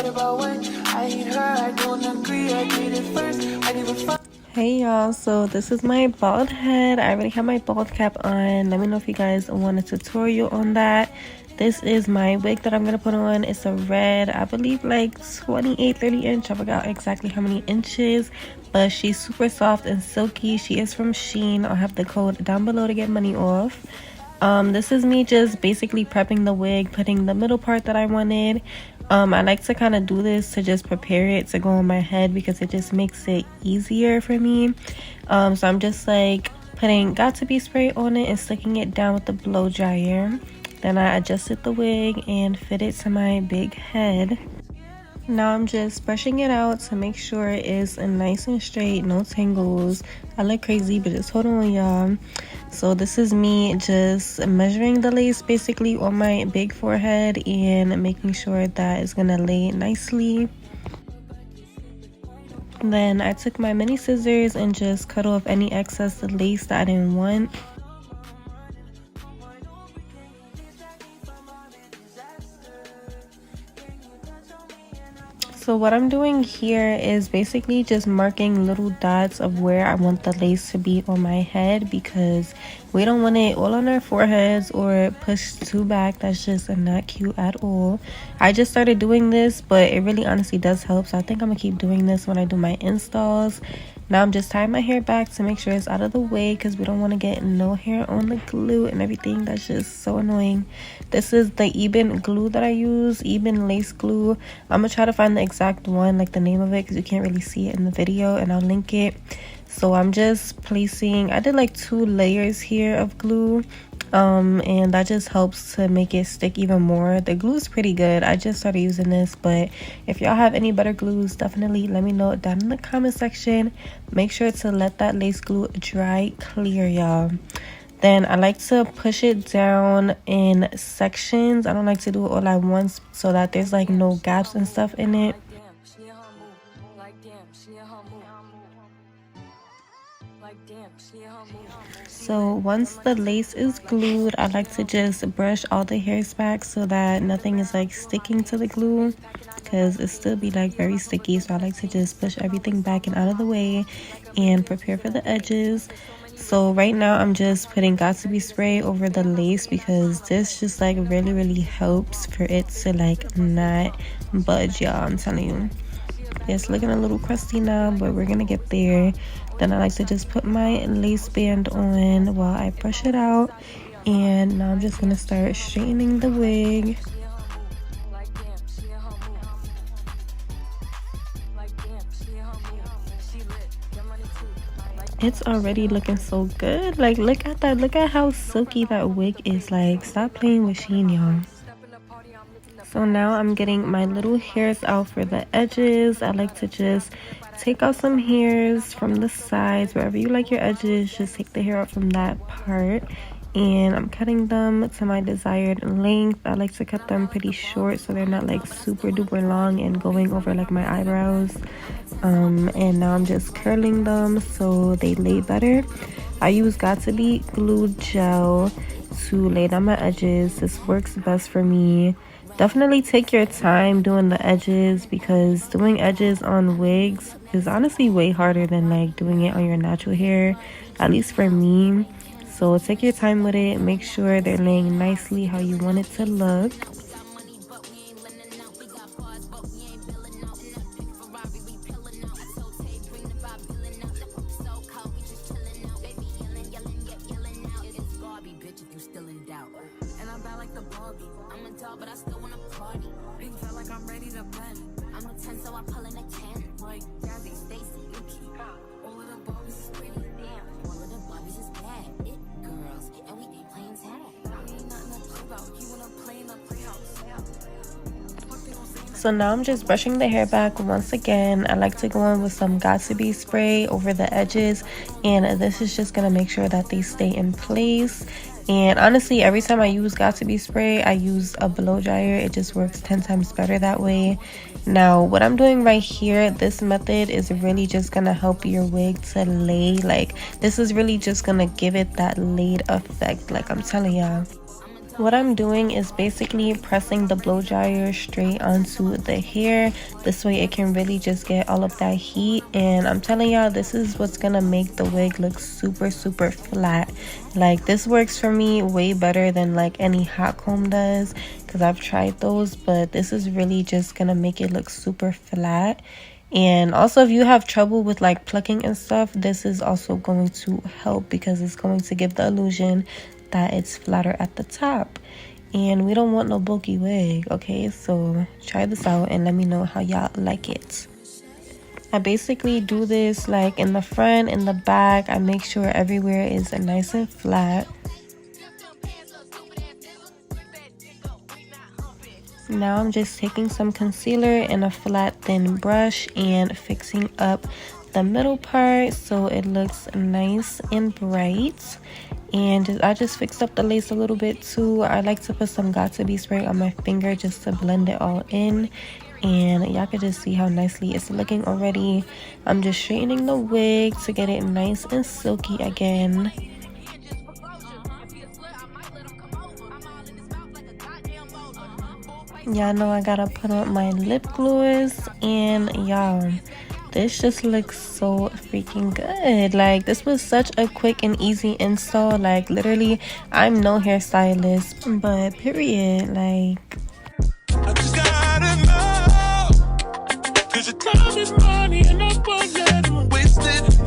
Hey y'all, so this is my bald head. I already have my bald cap on. Let me know if you guys want a tutorial on that. This is my wig that I'm gonna put on. It's a red, I believe like 28-30 inch. I forgot exactly how many inches, but she's super soft and silky. She is from SHEIN. I'll have the code down below to get money off. This is me just basically prepping the wig, putting the middle part that I wanted. I like to kind of do this to just prepare it to go on my head because it just makes it easier for me. So I'm just like putting got to be spray on it and sticking it down with the blow dryer. Then I adjusted the wig and fit it to my big head. Now I'm just brushing it out to make sure it is nice and straight, no tangles. I look crazy, but just hold on, y'all. So this is me just measuring the lace basically on my big forehead and making sure that it's gonna lay nicely. Then I took my mini scissors and just cut off any excess lace that I didn't want. So what I'm doing here is basically just marking little dots of where I want the lace to be on my head, because we don't want it all on our foreheads or pushed too back. That's just not cute at all. I just started doing this, but it really honestly does help. So I think I'm gonna keep doing this when I do my installs. Now I'm just tying my hair back to make sure it's out of the way because we don't want to get no hair on the glue and everything. That's just so annoying. This is the Eben glue that I use, Eben lace glue. I'm gonna try to find the exact one, like the name of it, because you can't really see it in the video, and I'll link it. So I'm just placing, I did like 2 layers here of glue, and that just helps to make it stick even more. The glue is pretty good. I just started using this, but if y'all have any better glues, definitely let me know down in the comment section. Make sure to let that lace glue dry clear, y'all. Then I like to push it down in sections. I don't like to do it all at once so that there's like no gaps and stuff in it. So once the lace is glued, I like to just brush all the hairs back so that nothing is like sticking to the glue, because it still be like very sticky. So I like to just push everything back and out of the way and prepare for the edges. So right now I'm just putting got to be spray over the lace because this just like really helps for it to like not budge, y'all. I'm telling you, it's looking a little crusty now, but we're gonna get there. Then I like to just put my lace band on while I brush it out, and now I'm just gonna start straightening the wig. It's already looking so good. Like, look at that. Look at how silky that wig is. Like, stop playing with SHEIN, y'all. So now I'm getting my little hairs out for the edges. I like to just take out some hairs from the sides. Wherever you like your edges, just take the hair out from that part. And I'm cutting them to my desired length. I like to cut them pretty short so they're not like super duper long and going over like my eyebrows. And now I'm just curling them so they lay better. I use got to be glue gel to lay down my edges. This works best for me. Definitely take your time doing the edges, because doing edges on wigs is honestly way harder than like doing it on your natural hair, at least for me. So take your time with it. Make sure they're laying nicely how you want it to look. So now I'm just brushing the hair back once again. I like to go in with some got to be spray over the edges, and this is just gonna make sure that they stay in place. And honestly, every time I use got to be spray, I use a blow dryer. It just works 10 times better that way. Now what I'm doing right here, this method is really just gonna help your wig to lay. Like, this is really just gonna give it that laid effect, like I'm telling y'all. What I'm doing is basically pressing the blow dryer straight onto the hair. This way it can really just get all of that heat, and I'm telling y'all, this is what's gonna make the wig look super flat. Like, this works for me way better than like any hot comb does, because I've tried those, but this is really just gonna make it look super flat. And also, if you have trouble with like plucking and stuff, this is also going to help, because it's going to give the illusion that it's flatter at the top, and we don't want no bulky wig. Okay, so try this out and let me know how y'all like it. I basically do this like in the front, in the back. I make sure everywhere is nice and flat. Now I'm just taking some concealer and a flat thin brush and fixing up the middle part so it looks nice and bright. And I just fixed up the lace a little bit too. I like to put some Got2b spray on my finger just to blend it all in, and y'all can just see how nicely it's looking already. I'm just straightening the wig to get it nice and silky again. Y'all know I gotta put on my lip gloss, and y'all, this just looks so freaking good. Like, this was such a quick and easy install. Like, literally, I'm no hairstylist, but period, like, I just gotta know, 'cause your time is money and no budget wasted.